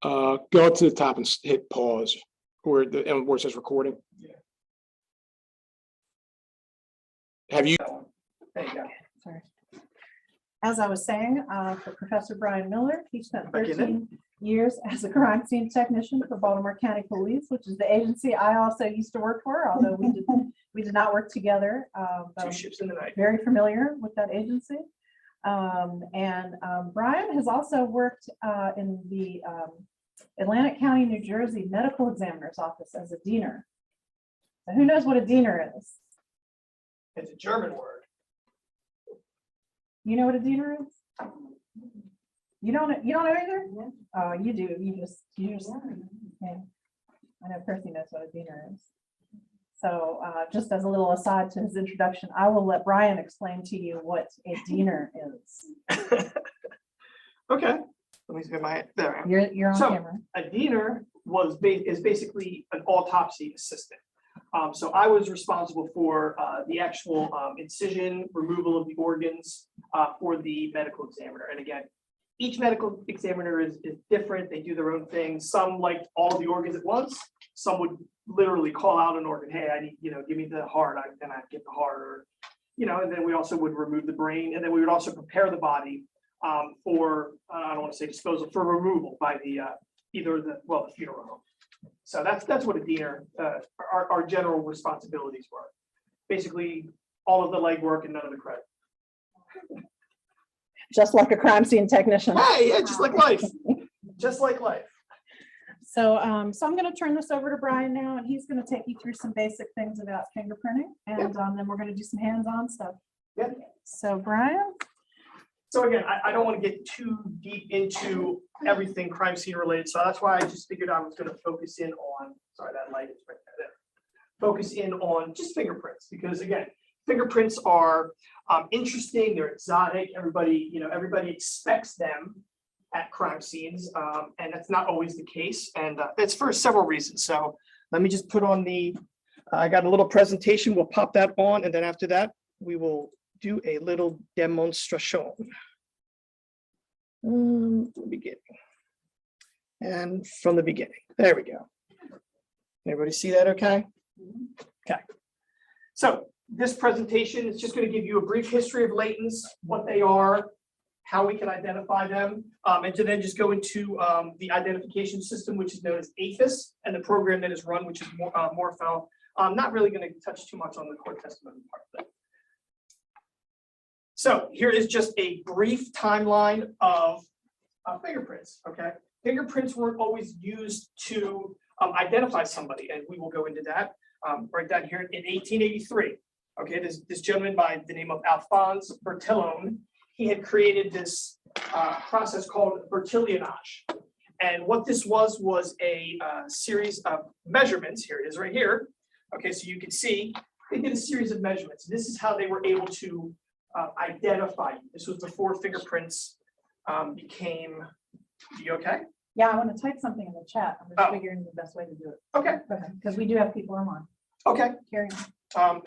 Go to the top and hit pause where it says recording. Yeah. Have you? There you go. Sorry. As I was saying, for Professor Brian Miller, he spent 13 years as a crime scene technician for Baltimore County Police, which is the agency I also used to work for, although we did not work together. But Two ships in the night. very familiar with that agency. Brian has also worked in the Atlantic County, New Jersey Medical Examiner's Office as a diener. So who knows what a diener is? It's a German word. You know what a diener is? You don't know either? Oh, you do. You just yeah. I know Percy knows what a diener is. So just as a little aside to his introduction, I will let Brian explain to you what a diener is. Okay. Let me see my there. I am. You're on So, camera. A diener is basically an autopsy assistant. So I was responsible for the actual incision, removal of the organs for the medical examiner. And again, each medical examiner is different. They do their own thing. Some like all the organs at once. Some would literally call out an organ. Hey, I need, give me the heart. Then I'd get the heart, or, and then we also would remove the brain. And then we would also prepare the body for, I don't want to say disposal, for removal by the either the funeral home. So that's what a diener, our general responsibilities were. Basically, all of the legwork and none of the credit. Just like a crime scene technician. Hey, yeah, just like life. Just like life. So, so I'm going to turn this over to Brian now, and he's going to take you through some basic things about fingerprinting, and then we're going to do some hands-on stuff. Yeah. So, Brian. So again, I don't want to get too deep into everything crime scene related, so that's why I just figured I was going to focus in on. Sorry, that light is right there. Focus in on just fingerprints, because again, fingerprints are interesting. They're exotic. Everybody expects them at crime scenes, and that's not always the case, and that's for several reasons. So let me just put on I got a little presentation. We'll pop that on, and then after that, we will do a little demonstration. From the beginning. And from the beginning. There we go. Everybody see that okay? Okay. So this presentation is just going to give you a brief history of latents, what they are, how we can identify them, and to then just go into the identification system, which is known as APHIS, and the program that is run, which is Morpho. I'm not really going to touch too much on the court testimony part of that. So here is just a brief timeline of fingerprints, okay? Fingerprints weren't always used to identify somebody, and we will go into that right down here in 1883. Okay, this gentleman by the name of Alphonse Bertillon, he had created this process called Bertillonage. And what this was a series of measurements. Here it is right here. Okay, so you can see they did a series of measurements. This is how they were able to identify you. This was before fingerprints became. You okay? Yeah, I want to type something in the chat. I'm just figuring the best way to do it. Okay. Because we do have people online. Okay. Carry on.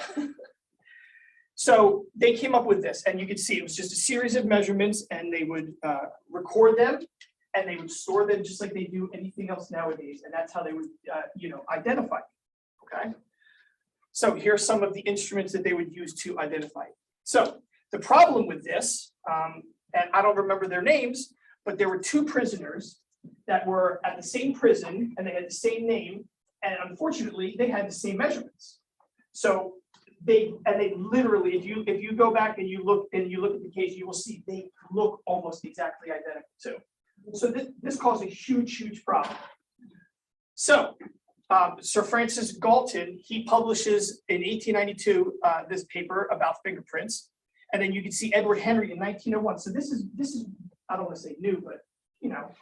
So they came up with this, and you can see it was just a series of measurements, and they would record them, and they would store them just like they do anything else nowadays, and that's how they would, identify you. Okay. So here's some of the instruments that they would use to identify you. So the problem with this, and I don't remember their names, but there were two prisoners that were at the same prison, and they had the same name, and unfortunately, they had the same measurements. So they literally, if you go back and you look at the case, you will see they look almost exactly identical too. So this caused a huge problem. So Sir Francis Galton, he publishes in 1892 this paper about fingerprints, and then you can see Edward Henry in 1901. So this is I don't want to say new, but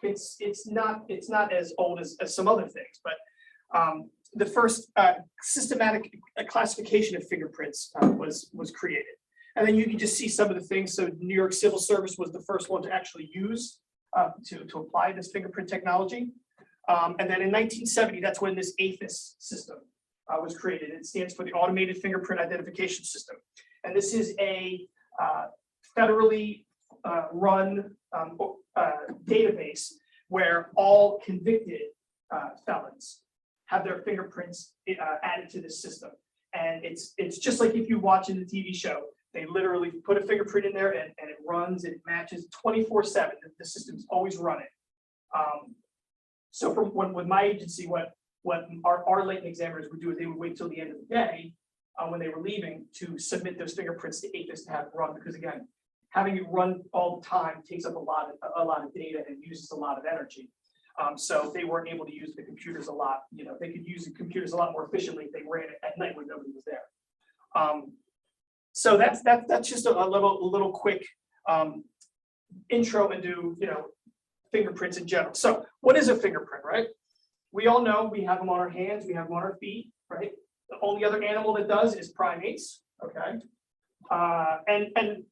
it's not as old as some other things, but the first systematic classification of fingerprints was created. And then you can just see some of the things. So New York Civil Service was the first one to actually use to apply this fingerprint technology. And then in 1970, that's when this APHIS system was created. It stands for the Automated Fingerprint Identification System. And this is a federally run database where all convicted felons have their fingerprints added to this system. And it's just like if you watch in the TV show, they literally put a fingerprint in there and it runs, it matches 24/7. The system's always running. So from with my agency, what our latent examiners would do is they would wait till the end of the day when they were leaving to submit those fingerprints to APHIS to have it run, because again, having it run all the time takes up a lot of data and uses a lot of energy. So they weren't able to use the computers a lot. You know, they could use the computers a lot more efficiently if they ran it at night when nobody was there. So that's just a little quick intro into, you know, fingerprints in general. So what is a fingerprint, right? We all know we have them on our hands, we have them on our feet, right? The only other animal that does is primates, okay? And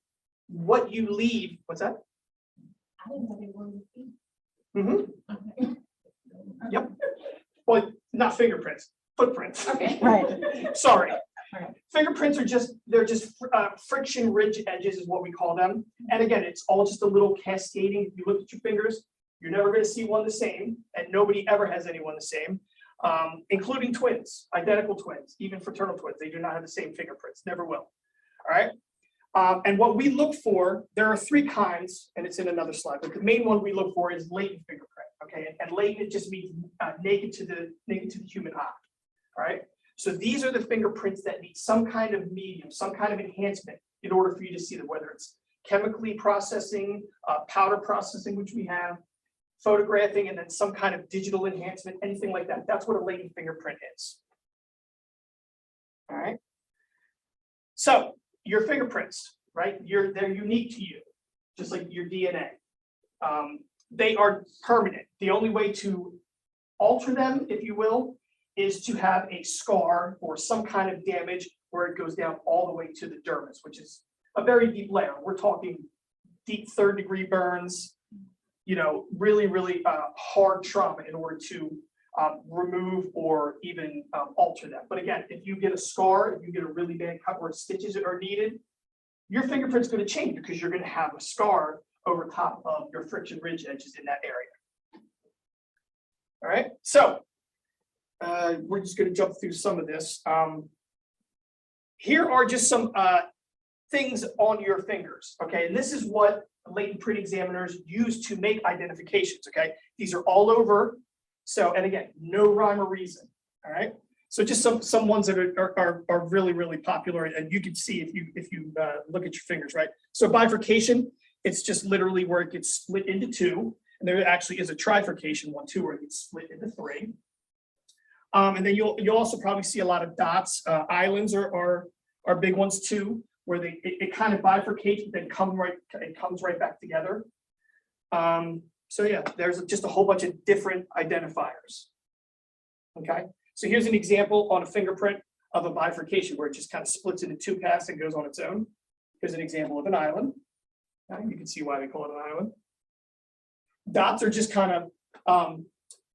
what you leave, what's that? I didn't know they were with feet. Mm-hmm. Yep. Well, not fingerprints, footprints. Okay. Right. Sorry. Okay. Fingerprints are just friction ridge edges is what we call them. And again, it's all just a little cascading. If you look at your fingers, you're never going to see one the same, and nobody ever has anyone the same, including twins, identical twins, even fraternal twins. They do not have the same fingerprints, never will. All right. And what we look for, there are three kinds, and it's in another slide, but the main one we look for is latent fingerprint. Okay, and latent just means naked to the human eye. All right. So these are the fingerprints that need some kind of medium, some kind of enhancement in order for you to see them, whether it's chemically processing, powder processing, which we have, photographing, and then some kind of digital enhancement, anything like that. That's what a latent fingerprint is. All right. So your fingerprints, right? They're unique to you, just like your DNA. They are permanent. The only way to alter them, if you will, is to have a scar or some kind of damage where it goes down all the way to the dermis, which is a very deep layer. We're talking deep 3rd-degree burns, you know, really, really hard trauma in order to remove or even alter them. But again, if you get a scar, if you get a really bad cut where stitches are needed, your fingerprint's going to change because you're going to have a scar over top of your friction ridge edges in that area. All right, so we're just going to jump through some of this. Here are just some things on your fingers, okay? And this is what latent print examiners use to make identifications, okay? These are all over. So, and again, no rhyme or reason, all right? So just some ones that are really, really popular, and you can see if you look at your fingers, right? So bifurcation, it's just literally where it gets split into two, and there actually is a trifurcation one too, where it gets split into three. And then you'll also probably see a lot of dots. Islands are big ones too, where it kind of bifurcates, but then it comes right back together. So yeah, there's just a whole bunch of different identifiers. Okay, so here's an example on a fingerprint of a bifurcation where it just kind of splits into two paths and goes on its own. Here's an example of an island. You can see why we call it an island. Dots are just kind of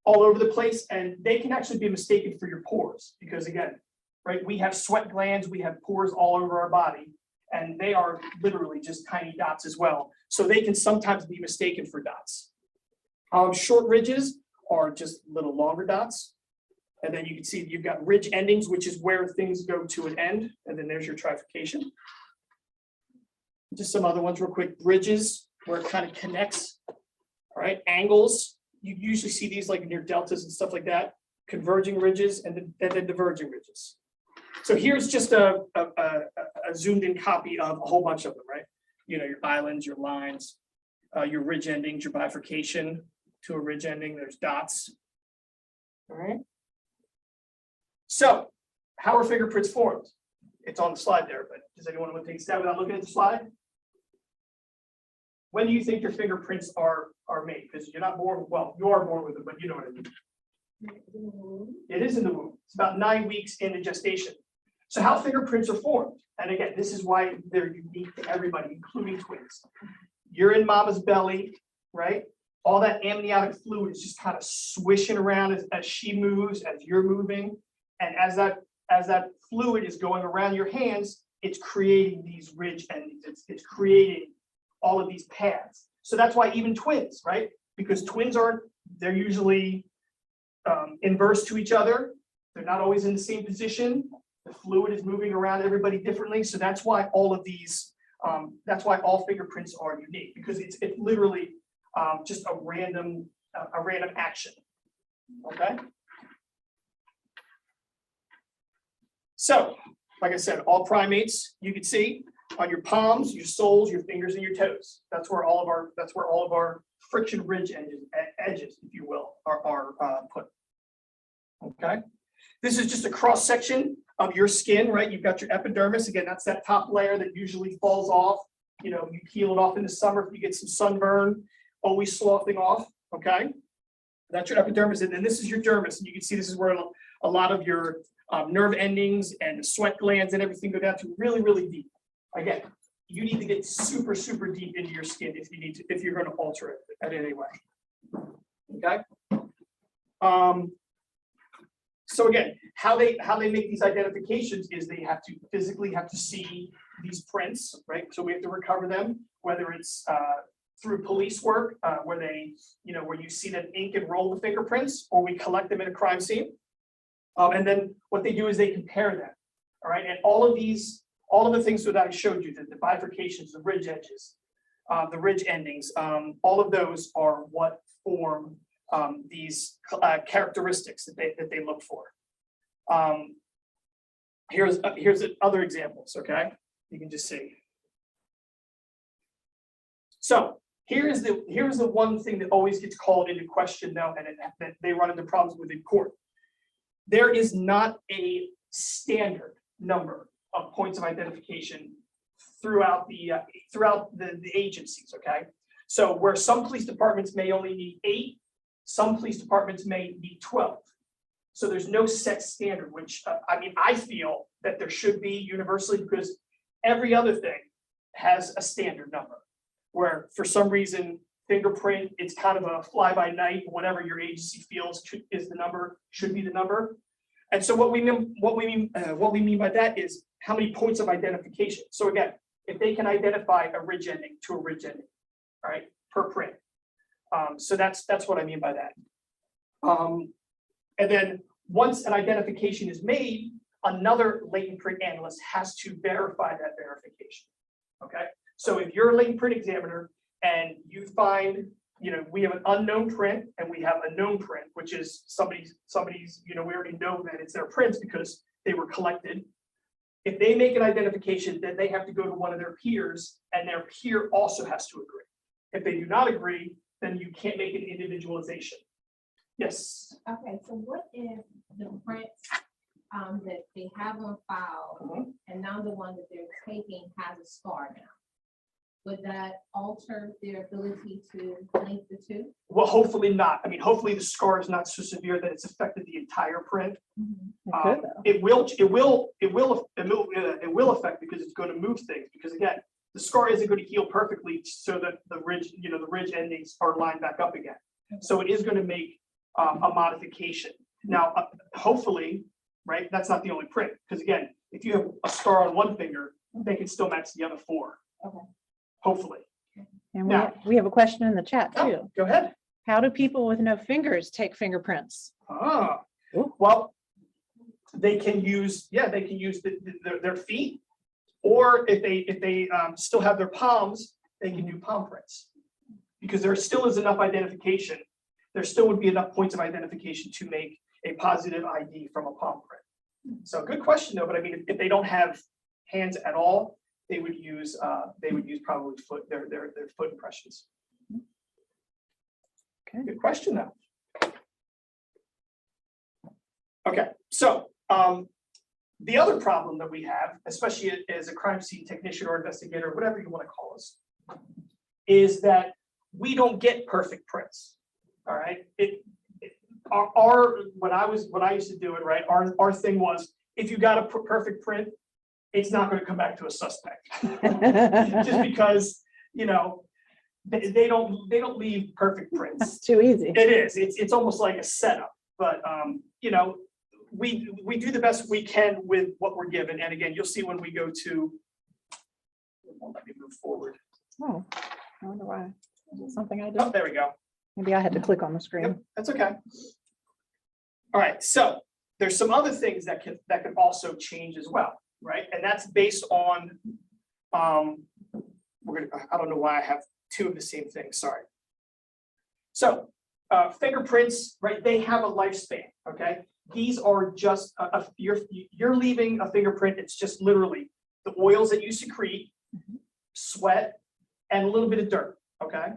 all over the place, and they can actually be mistaken for your pores because again, right, we have sweat glands, we have pores all over our body, and they are literally just tiny dots as well. So they can sometimes be mistaken for dots. Short ridges are just little longer dots. And then you can see you've got ridge endings, which is where things go to an end. And then there's your trifurcation. Just some other ones real quick. Bridges, where it kind of connects. All right, angles. You usually see these like near deltas and stuff like that. Converging ridges and then diverging ridges. So here's just a zoomed in copy of a whole bunch of them, right? You know, your islands, your lines, your ridge endings, your bifurcation to a ridge ending, there's dots. All right. So how are fingerprints formed? It's on the slide there, but does anyone want to take a stab without looking at the slide? When do you think your fingerprints are made? Because you're not born, well, you are born with them, but you know what I mean. It is in the womb. It's about 9 weeks into gestation. So how fingerprints are formed? And again, this is why they're unique to everybody, including twins. You're in mama's belly, right? All that amniotic fluid is just kind of swishing around as she moves, as you're moving. And as that fluid is going around your hands, it's creating these ridge endings. It's creating all of these paths. So that's why even twins, right? Because twins aren't They're usually inverse to each other. They're not always in the same position. The fluid is moving around everybody differently. So that's why all of these, that's why all fingerprints are unique, because it's literally just a random action. Okay. So, like I said, all primates, you can see on your palms, your soles, your fingers, and your toes. That's where all of our friction ridge edges, if you will, are put. Okay. This is just a cross section of your skin, right? You've got your epidermis. Again, that's that top layer that usually falls off. You know, you peel it off in the summer if you get some sunburn, always sloughing off. Okay. That's your epidermis. And then this is your dermis. And you can see this is where a lot of your nerve endings and the sweat glands and everything go down to really, really deep. Again, you need to get super, super deep into your skin if you need to, if you're going to alter it in any way. Okay. So again, how they make these identifications is they have to physically see these prints, right? So we have to recover them, whether it's through police work, where they, you know, where you see them ink and roll the fingerprints, or we collect them in a crime scene. And then what they do is they compare them. All right, and all of the things that I showed you, the bifurcations, the ridge edges, the ridge endings, all of those are what form these characteristics that they look for. Here's other examples. Okay, you can just see. So here's the one thing that always gets called into question though, and that they run into problems with in court. There is not a standard number of points of identification throughout the agencies. Okay, so where some police departments may only need 8, some police departments may need 12. So there's no set standard, which I mean, I feel that there should be universally, because every other thing has a standard number, where for some reason fingerprint, it's kind of a fly by night, whatever your agency feels is the number, should be the number. And so what we mean by that is how many points of identification. So again, if they can identify a ridge ending to a ridge ending, all right, per print. So that's what I mean by that. And then once an identification is made, another latent print analyst has to verify that verification. Okay, so if you're a latent print examiner and you find, you know, we have an unknown print and we have a known print, which is somebody's, you know, we already know that it's their prints because they were collected. If they make an identification, then they have to go to one of their peers, and their peer also has to agree. If they do not agree, then you can't make an individualization. Yes. Okay, so what if the prints that they have on file and now the one that they're taking has a scar now? Would that alter their ability to link the two? Well, hopefully not. I mean, hopefully the scar is not so severe that it's affected the entire print. It will affect, because it's going to move things. Because again, the scar isn't going to heal perfectly, so that the ridge endings are lined back up again. So it is going to make a modification. Now, hopefully, right? That's not the only print, because again, if you have a scar on one finger, they can still match the other 4. Okay. Hopefully. And Now- we have a question in the chat too. Oh, go ahead. How do people with no fingers take fingerprints? Well, they can use their feet, or if they still have their palms, they can do palm prints, because there still is enough identification. There still would be enough points of identification to make a positive ID from a palm print. So good question though, but I mean, if they don't have hands at all, they would use probably their foot impressions. Okay. Good question though. Okay, so the other problem that we have, especially as a crime scene technician or investigator, whatever you want to call us, is that we don't get perfect prints. All right. When I used to do it, right, our thing was, if you got a perfect print, it's not going to come back to a suspect. Just because, you know, they don't leave perfect prints. That's too easy. It is. It's almost like a setup. But you know, we do the best we can with what we're given. And again, you'll see when we go to, let me move forward. Oh, I wonder why. Is it something I Oh, did? there we go. Maybe I had to click on the screen. Yep, that's okay. All right, so there's some other things that could also change as well, right? And that's based on, I don't know why I have two of the same thing, sorry. So fingerprints, right, they have a lifespan, okay? These are just, you're leaving a fingerprint, it's just literally the oils that you secrete, sweat, and a little bit of dirt, okay?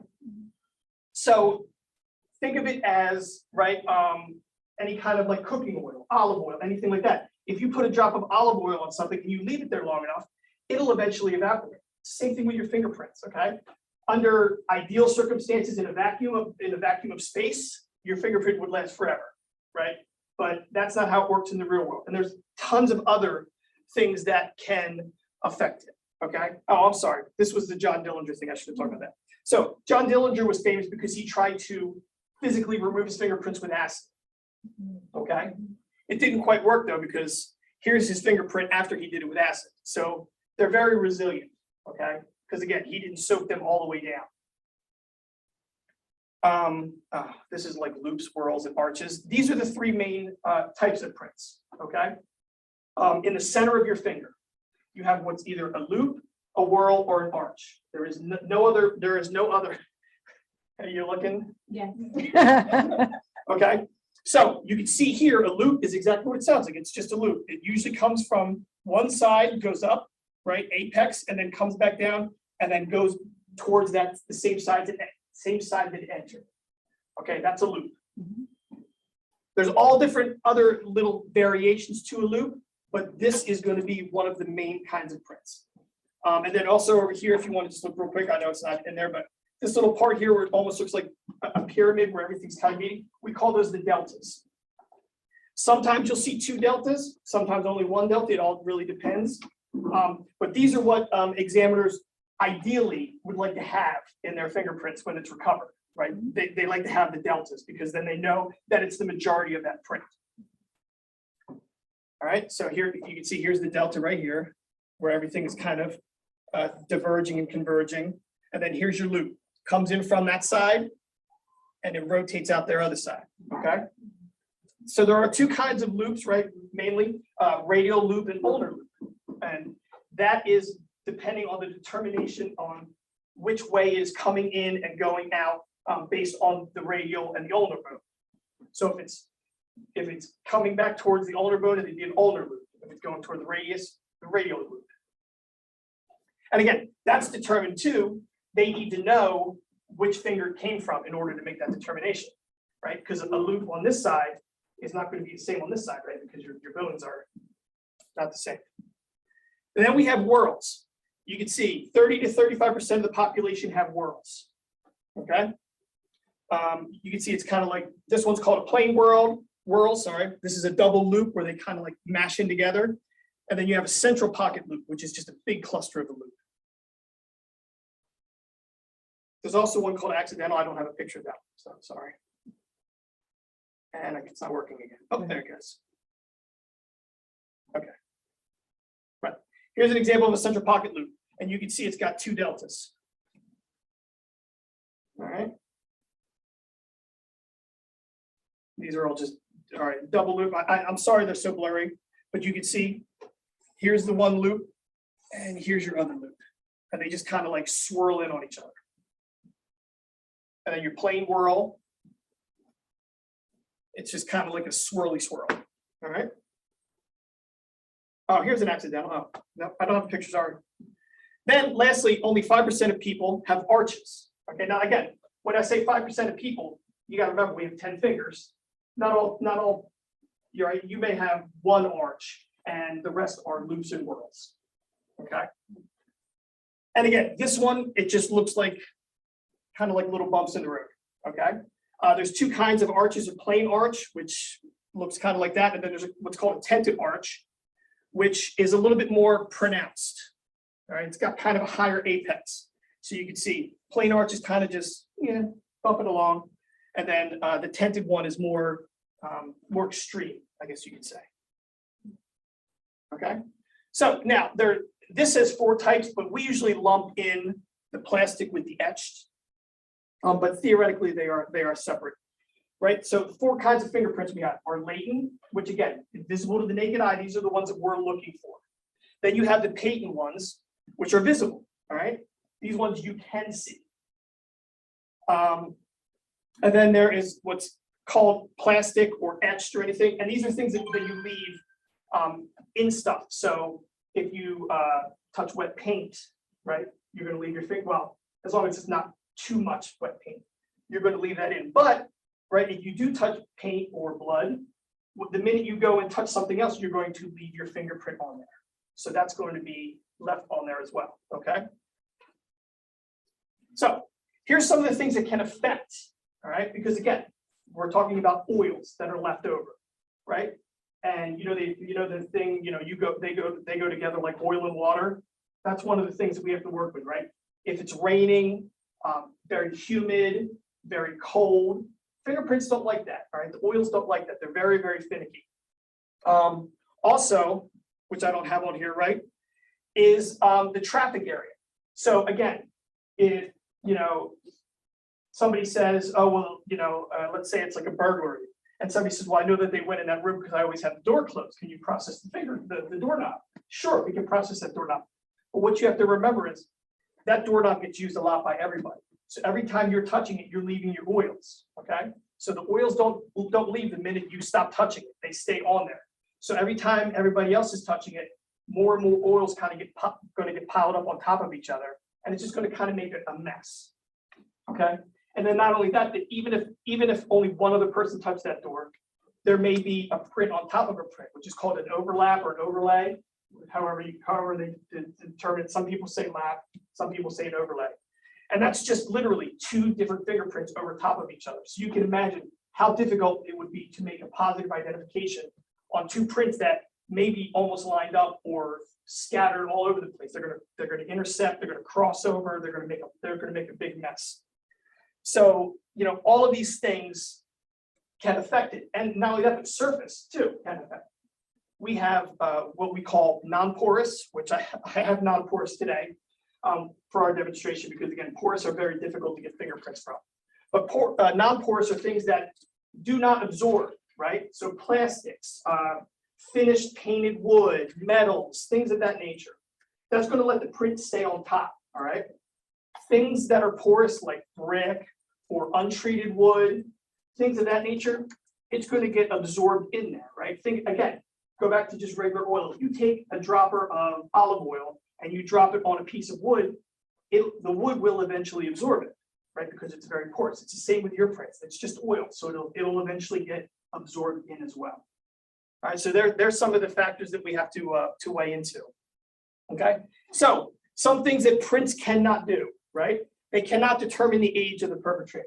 So think of it as, right, any kind of like cooking oil, olive oil, anything like that. If you put a drop of olive oil on something and you leave it there long enough, it'll eventually evaporate. Same thing with your fingerprints, okay? Under ideal circumstances in a vacuum of space, your fingerprint would last forever, right? But that's not how it works in the real world. And there's tons of other things that can affect it, okay? Oh, I'm sorry. This was the John Dillinger thing. I should have talked about that. So John Dillinger was famous because he tried to physically remove his fingerprints with acid, okay? It didn't quite work though, because here's his fingerprint after he did it with acid. So they're very resilient, okay? Because again, he didn't soak them all the way down. This is like loops, whirls, and arches. These are the three main types of prints, okay? In the center of your finger, you have what's either a loop, a whirl, or an arch. There is no other. Are you looking? Yes. Okay. So you can see here, a loop is exactly what it sounds like. It's just a loop. It usually comes from one side, goes up, right, apex, and then comes back down, and then goes towards the same side that it entered. Okay, that's a loop. There's all different other little variations to a loop, but this is going to be one of the main kinds of prints. And then also over here, if you want to just look real quick, I know it's not in there, but this little part here where it almost looks like a pyramid where everything's kind of meeting, we call those the deltas. Sometimes you'll see two deltas, sometimes only one delta. It all really depends. But these are what examiners ideally would like to have in their fingerprints when it's recovered, right? They like to have the deltas because then they know that it's the majority of that print. All right, so here you can see here's the delta right here, where everything is kind of diverging and converging. And then here's your loop, comes in from that side and it rotates out their other side, okay? So there are two kinds of loops, right? Mainly radial loop and ulnar loop. And that is depending on the determination on which way is coming in and going out based on the radial and the ulnar bone. So if it's coming back towards the ulnar bone, it'd be an ulnar loop. If it's going toward the radius, the radial loop. And again, that's determined too. They need to know which finger it came from in order to make that determination, right? Because a loop on this side is not going to be the same on this side, right? Because your bones are not the same. And then we have whorls. You can see 30 to 35% of the population have whorls, okay? You can see it's kind of like, this one's called a plain whorl, sorry. This is a double loop where they kind of like mash in together. And then you have a central pocket loop, which is just a big cluster of a loop. There's also one called accidental. I don't have a picture of that, so I'm sorry. And it's not working again. Oh, there it goes. Okay. Right. Here's an example of a central pocket loop. And you can see it's got two deltas. All right. These are all just, all right, double loop. I'm sorry they're so blurry, but you can see here's the one loop and here's your other loop. And they just kind of like swirl in on each other. And then your plain whorl, it's just kind of like a swirly swirl. All right. Oh, here's an accidental. Oh, no, I don't have pictures already. Then lastly, only 5% of people have arches. Okay, now again, when I say 5% of people, you got to remember we have 10 fingers. Not all, you're right, you may have one arch and the rest are loops and whorls. Okay. And again, this one, it just looks like kind of like little bumps in the road. Okay. There's two kinds of arches, a plain arch, which looks kind of like that. And then there's what's called a tented arch, which is a little bit more pronounced. All right. It's got kind of a higher apex. So you can see plain arch is kind of just, bumping along. And then the tented one is more extreme, I guess you could say. Okay. So now this has 4 types, but we usually lump in the plastic with the etched. But theoretically, they are separate, right? So the 4 kinds of fingerprints we have are latent, which again, invisible to the naked eye. These are the ones that we're looking for. Then you have the patent ones, which are visible, all right? These ones you can see. And then there is what's called plastic or etched or anything. And these are things that you leave in stuff. So if you touch wet paint, right, you're going to leave your finger, well, as long as it's not too much wet paint, you're going to leave that in. But, right, if you do touch paint or blood, the minute you go and touch something else, you're going to leave your fingerprint on there. So that's going to be left on there as well, okay? So here's some of the things that can affect, all right? Because again, we're talking about oils that are left over, right? And the thing, they go together like oil and water. That's one of the things that we have to work with, right? If it's raining, very humid, very cold, fingerprints don't like that, all right? The oils don't like that. They're very, very finicky. Also, which I don't have on here, right, is the traffic area. So again, if, somebody says, oh, well, let's say it's like a burglary. And somebody says, well, I know that they went in that room because I always have the door closed. Can you process the doorknob? Sure, we can process that doorknob. But what you have to remember is that doorknob gets used a lot by everybody. So every time you're touching it, you're leaving your oils, okay? So the oils don't leave the minute you stop touching it. They stay on there. So every time everybody else is touching it, more and more oils kind of going to get piled up on top of each other. And it's just going to kind of make it a mess, okay? And then not only that, but even if only one other person touched that door, there may be a print on top of a print, which is called an overlap or an overlay, however they determine it. Some people say lap, some people say an overlay. And that's just literally 2 different fingerprints over top of each other. So you can imagine how difficult it would be to make a positive identification on 2 prints that may be almost lined up or scattered all over the place. They're going to intercept, they're going to cross over, they're going to make a big mess. So, all of these things can affect it. And not only that, but surface too can affect it. We have what we call non-porous, which I have non-porous today for our demonstration, because again, porous are very difficult to get fingerprints from. But non-porous are things that do not absorb, right? So plastics, finished painted wood, metals, things of that nature. That's going to let the print stay on top, all right? Things that are porous like brick or untreated wood, things of that nature, it's going to get absorbed in there, right? Think again, go back to just regular oil. If you take a dropper of olive oil and you drop it on a piece of wood, the wood will eventually absorb it, right? Because it's very porous. It's the same with your prints. It's just oil, so it'll eventually get absorbed in as well. All right, so there's some of the factors that we have to weigh into. Okay, so some things that prints cannot do, right? They cannot determine the age of the perpetrator.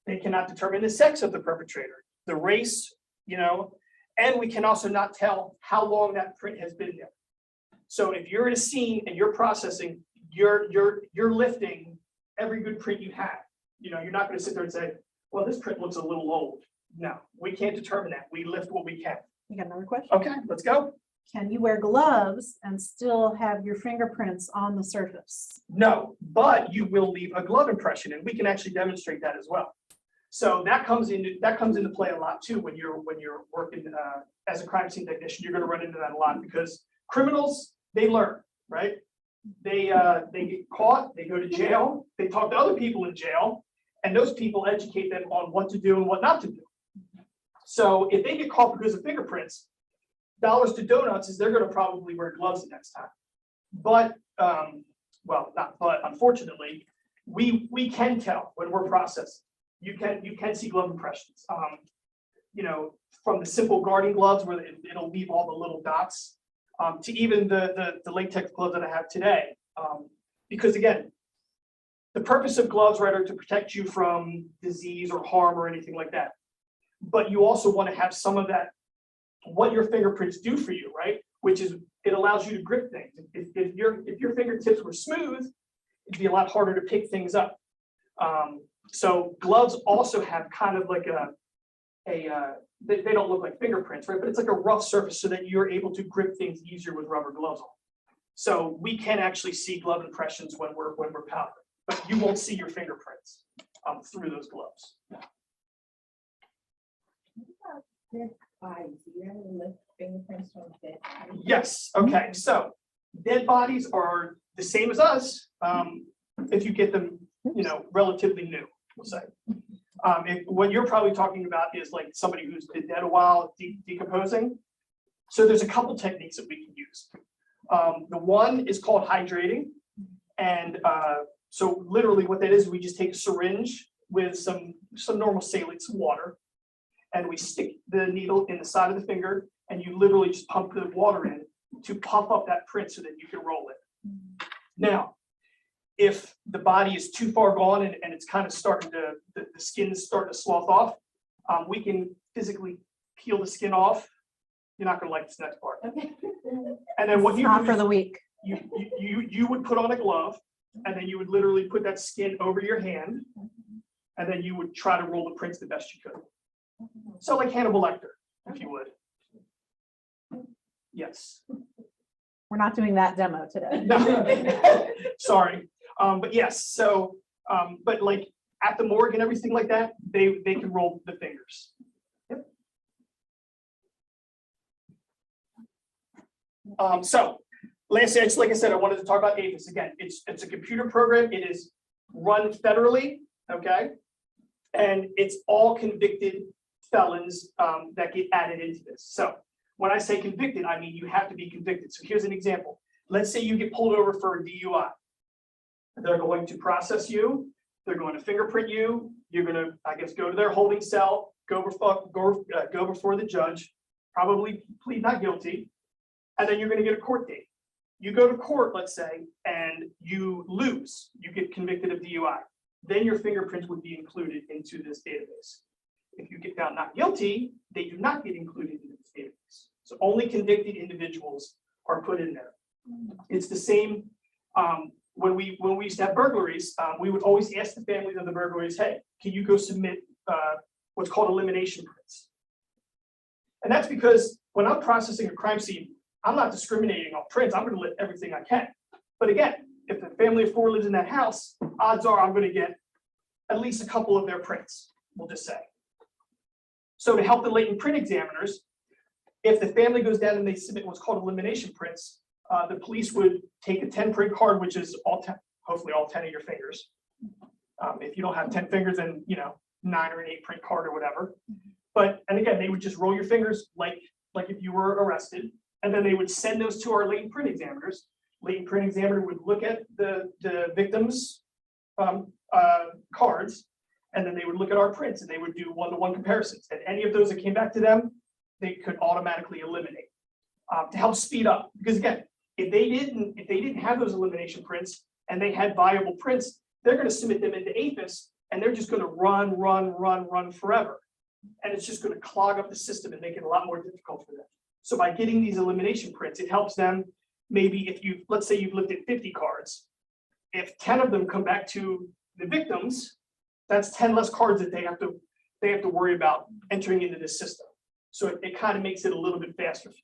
They cannot determine the sex of the perpetrator, the race, and we can also not tell how long that print has been there. So if you're in a scene and you're processing, you're lifting every good print you have. You're not going to sit there and say, well, this print looks a little old. No, we can't determine that. We lift what we can. You got another question? Okay, let's go. Can you wear gloves and still have your fingerprints on the surface? No, but you will leave a glove impression, and we can actually demonstrate that as well. So that comes into play a lot too when you're working as a crime scene technician. You're going to run into that a lot because criminals, they learn, right? They get caught, they go to jail, they talk to other people in jail, and those people educate them on what to do and what not to do. So if they get caught because of fingerprints, dollars to donuts is they're going to probably wear gloves the next time. But unfortunately, we can tell when we're processing. You can see glove impressions. From the simple guarding gloves where it'll leave all the little dots, to even the latex gloves that I have today. Because again, the purpose of gloves, right, are to protect you from disease or harm or anything like that. But you also want to have some of that, what your fingerprints do for you, right? Which is it allows you to grip things. If your fingertips were smooth, it'd be a lot harder to pick things up. So gloves also have kind of like they don't look like fingerprints, right? But it's like a rough surface so that you're able to grip things easier with rubber gloves on. So we can actually see glove impressions when we're powdering, but you won't see your fingerprints, through those gloves. Dead bodies, you ever lift fingerprints from dead bodies? Yes, okay, so dead bodies are the same as us, if you get them, relatively new, we'll say. What you're probably talking about is like somebody who's been dead a while, decomposing. So there's a couple techniques that we can use. The one is called hydrating. And so literally what that is, we just take a syringe with some normal saline, some water, and we stick the needle in the side of the finger, and you literally just pump the water in to pump up that print so that you can roll it. Now, if the body is too far gone and it's kind of starting to, the skin is starting to slough off, we can physically peel the skin off. You're not gonna like this next part. Okay. And then what you Not do for is the week. you would put on a glove, and then you would literally put that skin over your hand, and then you would try to roll the prints the best you could. So like Hannibal Lecter, if you would. Yes. We're not doing that demo today. No. Sorry. But yes, so, but like at the morgue and everything like that, they can roll the fingers. Yep. So lastly, it's like I said, I wanted to talk about APHIS. Again, it's a computer program. It is run federally, okay? And it's all convicted felons that get added into this. So when I say convicted, I mean you have to be convicted. So here's an example. Let's say you get pulled over for a DUI. They're going to process you. They're going to fingerprint you. You're going to, I guess, go to their holding cell, go before the judge, probably plead not guilty, and then you're going to get a court date. You go to court, let's say, and you lose. You get convicted of DUI. Then your fingerprints would be included into this database. If you get found not guilty, they do not get included into this database. So only convicted individuals are put in there. It's the same when we used to have burglaries. We would always ask the families of the burglaries, "Hey, can you go submit what's called elimination prints?" And that's because when I'm processing a crime scene, I'm not discriminating on prints. I'm going to lift everything I can. But again, if the family of four lives in that house, odds are I'm going to get at least a couple of their prints, we'll just say. So to help the latent print examiners, if the family goes down and they submit what's called elimination prints, the police would take a 10 print card, which is all 10, hopefully all 10 of your fingers. If you don't have 10 fingers, then 9 or an 8 print card or whatever. And again, they would just roll your fingers like if you were arrested, and then they would send those to our latent print examiners. Latent print examiner would look at the victim's cards, and then they would look at our prints, and they would do one-to-one comparisons. And any of those that came back to them, they could automatically eliminate to help speed up. Because again, if they didn't have those elimination prints and they had viable prints, they're going to submit them into APHIS, and they're just going to run forever. And it's just going to clog up the system and make it a lot more difficult for them. So by getting these elimination prints, it helps them. Maybe if let's say you've looked at 50 cards, if 10 of them come back to the victims, that's 10 less cards that they have to worry about entering into this system. So it kind of makes it a little bit faster for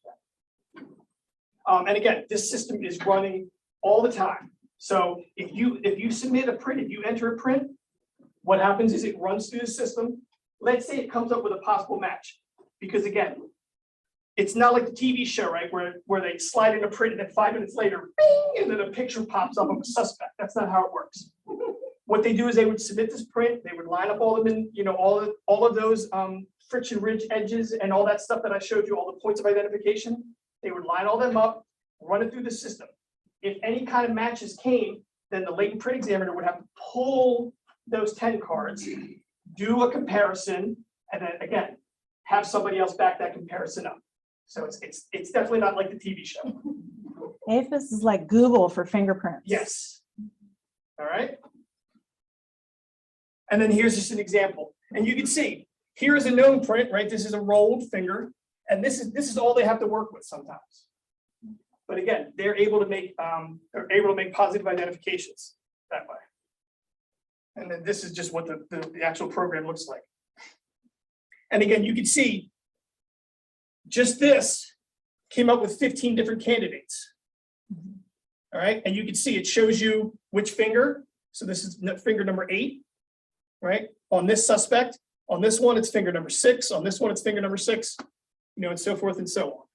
them. And again, this system is running all the time. So if you submit a print, if you enter a print, what happens is it runs through the system. Let's say it comes up with a possible match, because again, it's not like the TV show, right, where they slide in a print and then 5 minutes later, bing, and then a picture pops up of a suspect. That's not how it works. What they do is they would submit this print, they would line up all of them in, all of those friction ridge edges and all that stuff that I showed you, all the points of identification. They would line all them up, run it through the system. If any kind of matches came, then the latent print examiner would have to pull those 10 cards, do a comparison, and then again, have somebody else back that comparison up. So it's definitely not like the TV show. APHIS is like Google for fingerprints. Yes. All right. And then here's just an example. And you can see, here is a known print, right? This is a rolled finger. And this is all they have to work with sometimes. But again, they're able to make positive identifications that way. And then this is just what the actual program looks like. And again, you can see just this came up with 15 different candidates. All right, and you can see it shows you which finger. So this is finger number 8. right? On this suspect, on this one, it's finger number 6, on this one, it's finger number 6, you know, and so forth and so on.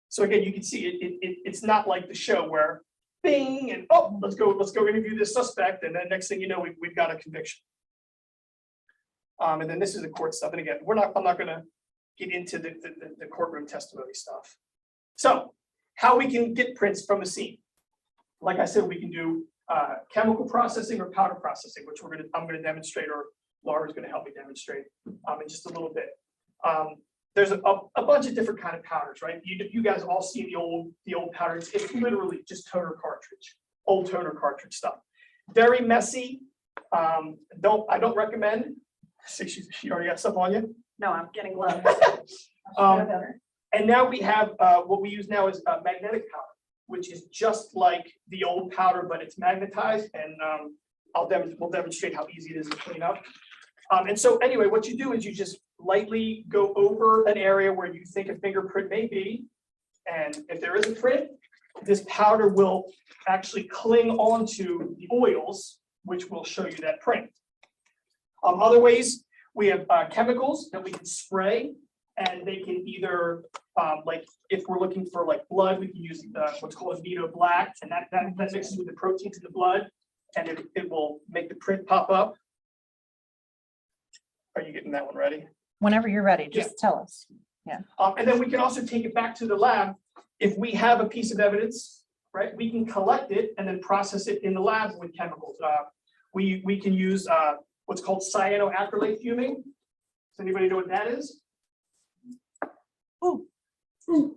So again, you can see it's not like the show where bing and oh, let's go interview this suspect, and then next thing you know, we've got a conviction. And then this is the court stuff, and again, I'm not gonna get into the courtroom testimony stuff. So how we can get prints from the scene. Like I said, we can do chemical processing or powder processing, which I'm gonna demonstrate, or Laura's gonna help me demonstrate in just a little bit. There's a bunch of different kind of powders, right? You guys all see the old powders. It's literally just toner cartridge, old toner cartridge stuff. Very messy. I don't recommend. See, she already got stuff on you. No, I'm getting gloves. And now we have what we use now is magnetic powder, which is just like the old powder, but it's magnetized. And we'll demonstrate how easy it is to clean up. And so anyway, what you do is you just lightly go over an area where you think a fingerprint may be. And if there is a print, this powder will actually cling onto the oils, which will show you that print. Other ways, we have chemicals that we can spray, and they can either, like if we're looking for like blood, we can use what's called Vito Black, and that mixes with the proteins in the blood, and it will make the print pop up. Are you getting that one ready? Whenever you're ready, just tell us. And then we can also take it back to the lab. If we have a piece of evidence, right, we can collect it and then process it in the lab with chemicals. We can use what's called cyanoacrylate fuming. Does anybody know what that is? Ooh. Really,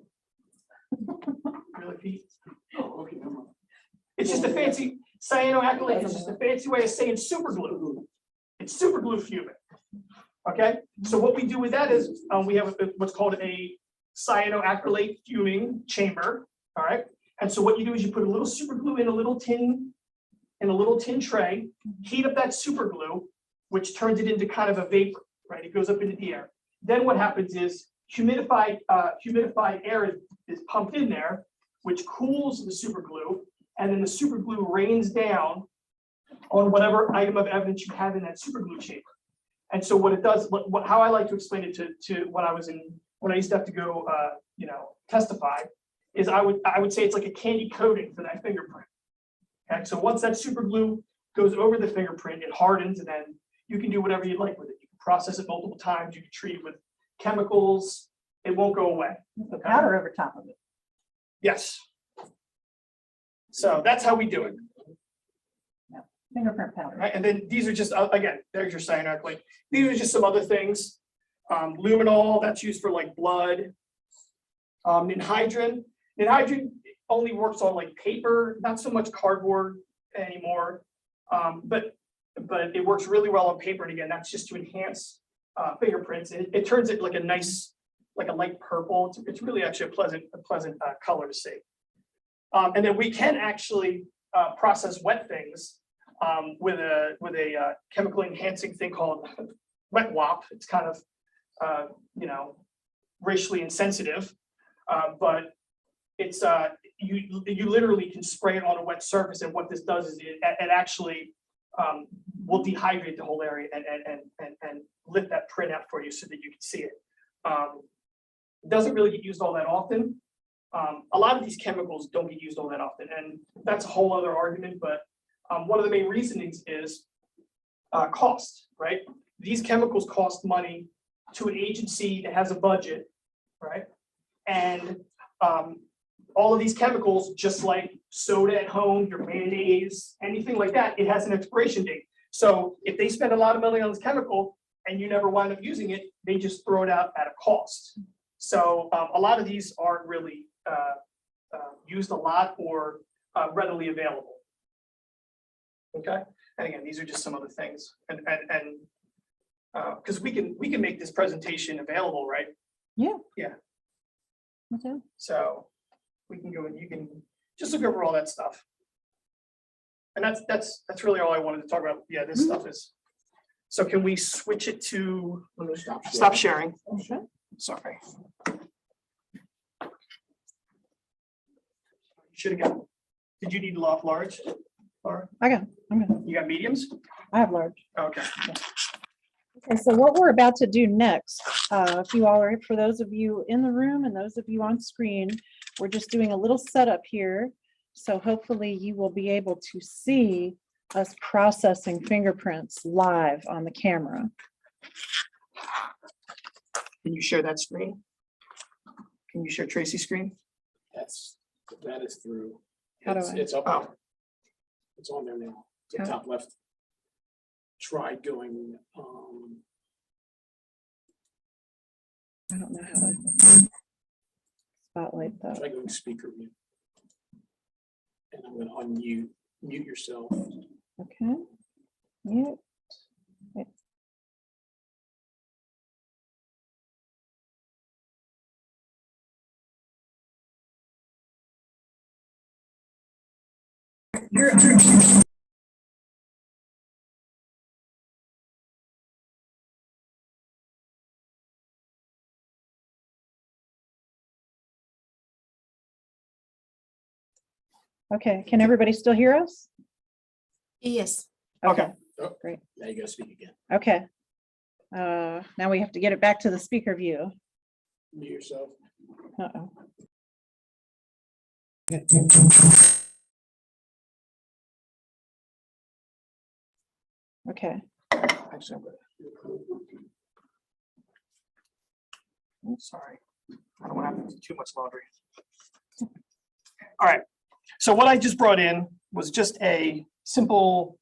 Pete? Oh, okay, never mind. It's just a fancy cyanoacrylate. It's just a fancy way of saying super glue. It's super glue fuming. Okay, so what we do with that is we have what's called a cyanoacrylate fuming chamber. All right, and so what you do is you put a little super glue in a little tin tray, heat up that super glue, which turns it into kind of a vapor. Right, it goes up into the air. Then what happens is humidified air is pumped in there, which cools the super glue, and then the super glue rains down on whatever item of evidence you have in that super glue chamber. And so what it does, how I like to explain it to when I used to have to go, testify, is I would say it's like a candy coating for that fingerprint. Okay, so once that super glue goes over the fingerprint, it hardens, and then you can do whatever you like with it. You can process it multiple times. You can treat it with chemicals. It won't go away. The powder over top of it. Yes. So that's how we do it. Fingerprint powder. Right, and then these are just, again, there's your cyanoacrylate. These are just some other things. Luminol, that's used for like blood. Ninhydrin only works on like paper, not so much cardboard anymore. But it works really well on paper. And again, that's just to enhance fingerprints. It turns it like a nice, like a light purple. It's really actually a pleasant color to see. And then we can actually process wet things with a chemical enhancing thing called wet WAP. It's kind of racially insensitive, but it's you literally can spray it on a wet surface, and what this does is it actually will dehydrate the whole area and lift that print out for you so that you can see it. It doesn't really get used all that often. A lot of these chemicals don't get used all that often, and that's a whole other argument, but one of the main reasonings is cost, right? These chemicals cost money to an agency that has a budget, right? And all of these chemicals, just like soda at home, your mayonnaise, anything like that, it has an expiration date. So if they spend a lot of money on this chemical and you never wind up using it, they just throw it out at a cost. So a lot of these aren't really used a lot or readily available. Okay, and again, these are just some other things, and because we can make this presentation available, right? Yeah. Yeah. Okay. So we can go and you can just look over all that stuff, and that's really all I wanted to talk about. Yeah, this stuff is. So can we switch it to stop sharing? Sure. Sorry. Should have got. Did you need large? Or I'm good. you got mediums? I have large. Okay. Okay, so what we're about to do next, if you all are, for those of you in the room and those of you on screen, we're just doing a little setup here. So hopefully you will be able to see us processing fingerprints live on the camera. Can you share that screen? Can you share Tracy's screen? That is through. How do It's, I- it's up. Oh. It's on there now. The How- top left. Try going, I don't know how to spotlight that. try going speaker view. And I'm gonna mute yourself. Okay. Mute. Wait. Okay, can everybody still hear us? Yes. Okay. Oh, Great. Now you gotta speak again. Okay. Now we have to get it back to the speaker view. Mute yourself. Uh-oh. Okay, Actually, I'm gonna. Sorry. I don't want to have to do too much laundry. All right. So what I just brought in was just a simple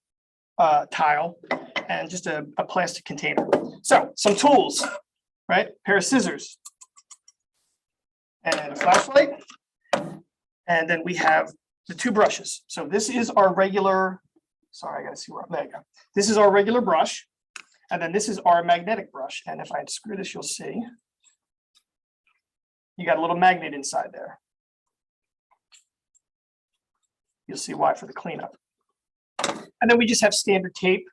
tile and just a plastic container. So some tools, right? Pair of scissors and a flashlight. And then we have the two brushes. So this is our regular, sorry, I gotta see where, there you go. This is our regular brush. And then this is our magnetic brush. And if I unscrew this, you'll see. You got a little magnet inside there. You'll see why for the cleanup. And then we just have standard tape.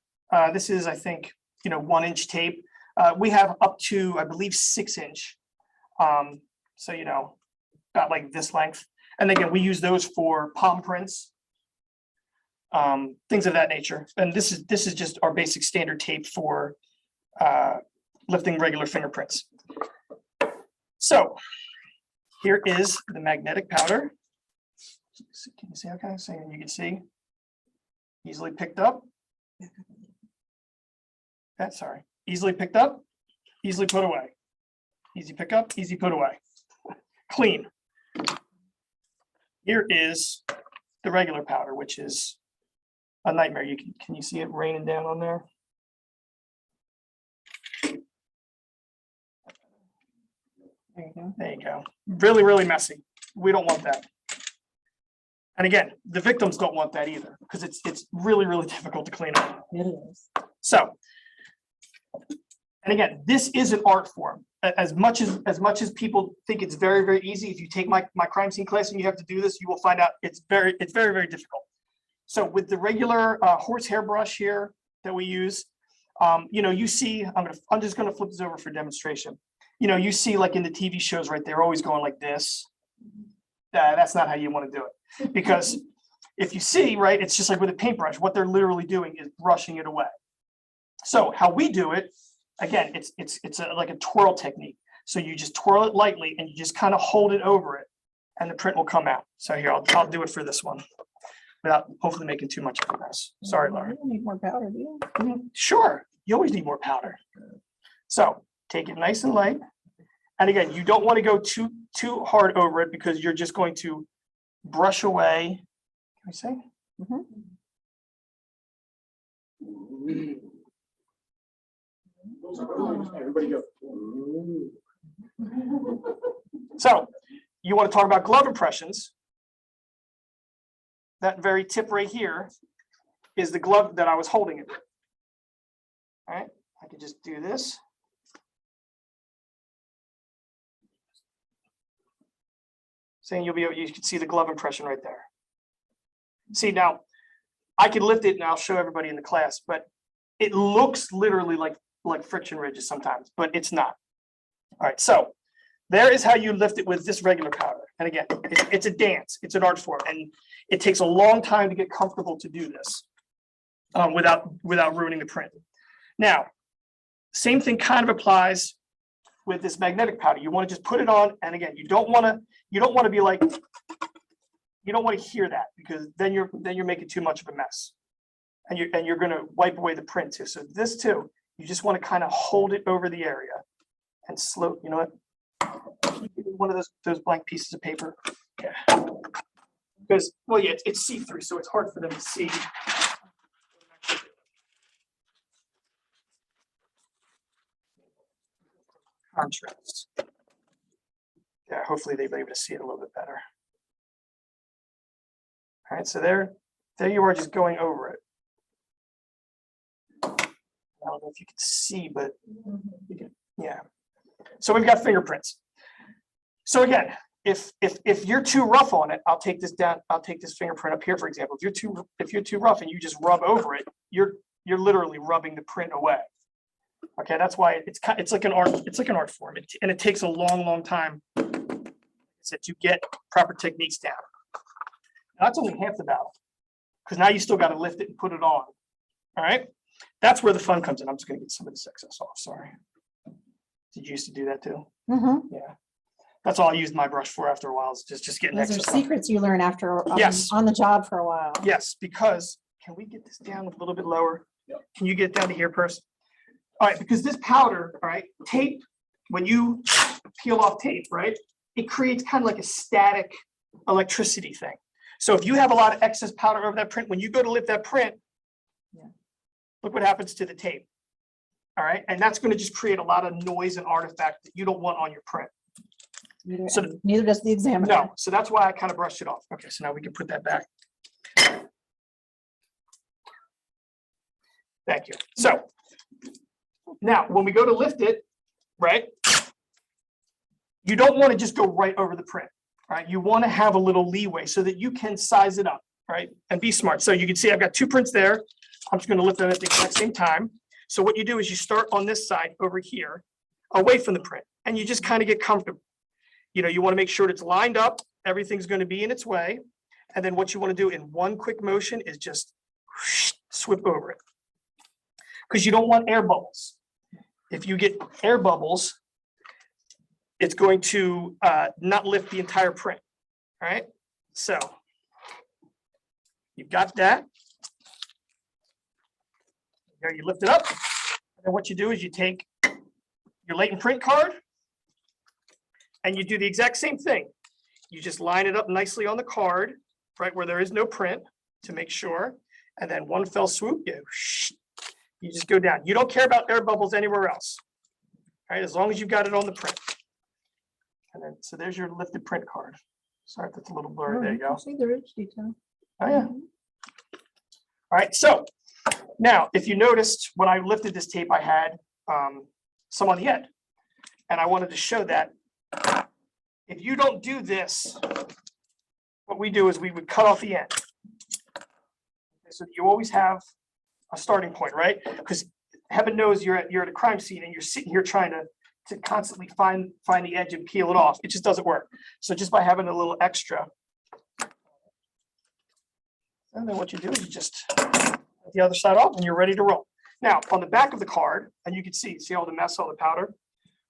This is, I think, 1-inch tape. We have up to, I believe, 6-inch. So, about like this length. And again, we use those for palm prints, things of that nature. And this is just our basic standard tape for lifting regular fingerprints. So here is the magnetic powder. Can you see? Okay, so you can see easily picked up. That's sorry, easily picked up, easily put away. Easy pick up, easy put away. Clean. Here is the regular powder, which is a nightmare. Can you see it raining down on there? there you go. There you go. Really, really messy. We don't want that. And again, the victims don't want that either, because it's really, really difficult to clean up. It is. So, and again, this is an art form. As much as people think it's very, very easy, if you take my crime scene class and you have to do this, you will find out it's very, very difficult. So with the regular horsehair brush here that we use, you see, I'm just gonna flip this over for demonstration. You see like in the TV shows, right? They're always going like this. That's not how you want to do it, because if you see, right, it's just like with a paintbrush. What they're literally doing is brushing it away. So how we do it, again, it's like a twirl technique. So you just twirl it lightly and you just kind of hold it over it, and the print will come out. So here, I'll do it for this one, without hopefully making too much of a mess. Sorry, Laura. You don't need more powder, do you? Sure, you always need more powder. So take it nice and light. And again, you don't want to go too hard over it, because you're just going to brush away. Can we say? Everybody go. So you want to talk about glove impressions. That very tip right here is the glove that I was holding it with. All right, I can just do this. Saying you can see the glove impression right there. See, now I can lift it and I'll show everybody in the class, but it looks literally like friction ridges sometimes, but it's not. All right, so there is how you lift it with this regular powder. And again, it's a dance, it's an art form. And It takes a long time to get comfortable to do this without ruining the print. Now, same thing kind of applies with this magnetic powder. You want to just put it on, and again, you don't want to be like, you don't want to hear that, because then you're making too much of a mess, and you're going to wipe away the print too. So this too, you just want to kind of hold it over the area and slow. You know what? One of those blank pieces of paper. Yeah. Because, well, yeah, it's see-through, so it's hard for them to see. Contrast. Yeah, hopefully they'll be able to see it a little bit better. All right, so there you are, just going over it. I don't know if you can see, but you can, yeah. So we've got fingerprints. So again, if you're too rough on it, I'll take this down. I'll take this fingerprint up here, for example. If you're too rough and you just rub over it, you're literally rubbing the print away. Okay, that's why it's like an art form, and it takes a long time to get proper techniques down. Now, that's only half the battle, because now you still got to lift it and put it on. All right, that's where the fun comes in. I'm just going to get some of this excess off. Sorry. Did you used to do that too? Mm-hmm. Yeah. That's all I used my brush for after a while, is just getting Those are extra stuff. secrets you learn after Yes. on the job for a while. Yes, because can we get this down a little bit lower? Can you get it down to here first? All right, because this powder, all right, tape, when you peel off tape, right, it creates kind of like a static electricity thing. So if you have a lot of excess powder over that print, when you go to lift that print, look what happens to the tape. All right, and that's going to just create a lot of noise and artifact that you don't want on your print. Neither does the examiner. No, so that's why I kind of brushed it off. Okay, so now we can put that back. Thank you. So now when we go to lift it, right, you don't want to just go right over the print, right? You want to have a little leeway so that you can size it up, right, and be smart. So you can see I've got two prints there. I'm just going to lift them at the exact same time. So what you do is you start on this side over here, away from the print, and you just kind of get comfortable. You know, you want to make sure it's lined up, everything's going to be in its way. And then what you want to do in one quick motion is just swip over it, because you don't want air bubbles. If you get air bubbles, it's going to not lift the entire print. All right, so you've got that. There, you lift it up. And then what you do is you take your latent print card and you do the exact same thing. You just line it up nicely on the card, right where there is no print, to make sure. And then one fell swoop, you just go down. You don't care about air bubbles anywhere else, right? As long as you've got it on the print. And then, so there's your lifted print card. Sorry if that's a little blurry. There you go. See the ridge detail. Oh, yeah. All right, so now if you noticed when I lifted this tape, I had some on the end, and I wanted to show that if you don't do this, what we do is we would cut off the end. So you always have a starting point, right? Because heaven knows you're at a crime scene and you're sitting here trying to constantly find the edge and peel it off. It just doesn't work. So just by having a little extra, and then what you do is you just get the other side off and you're ready to roll. Now on the back of the card, and you can see all the mess, all the powder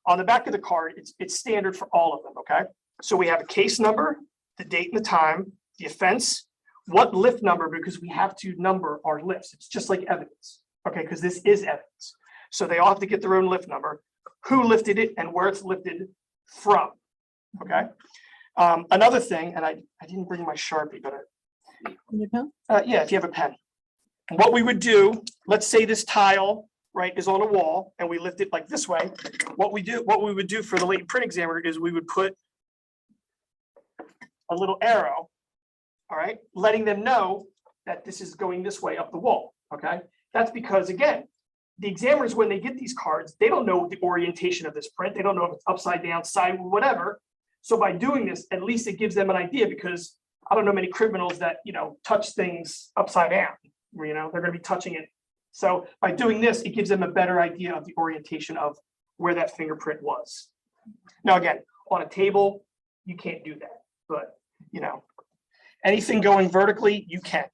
on the back of the card, it's standard for all of them. Okay, so we have a case number, the date and the time, the offense, what lift number, because we have to number our lifts. It's just like evidence, okay, because this is evidence. So they all have to get their own lift number, who lifted it and where it's lifted from, okay? Another thing, and I didn't bring my Sharpie, but yeah, if you have a pen. What we would do, let's say this tile, right, is on a wall and we lift it like this way. What we would do for the latent print examiner is we would put a little arrow, all right, letting them know that this is going this way up the wall, okay? That's because, again, the examiners, when they get these cards, they don't know the orientation of this print. They don't know if it's upside down, side, whatever. So by doing this, at least it gives them an idea, because I don't know many criminals that, touch things upside down, they're going to be touching it. So by doing this, it gives them a better idea of the orientation of where that fingerprint was. Now, again, on a table, you can't do that, but, Anything going vertically, you can.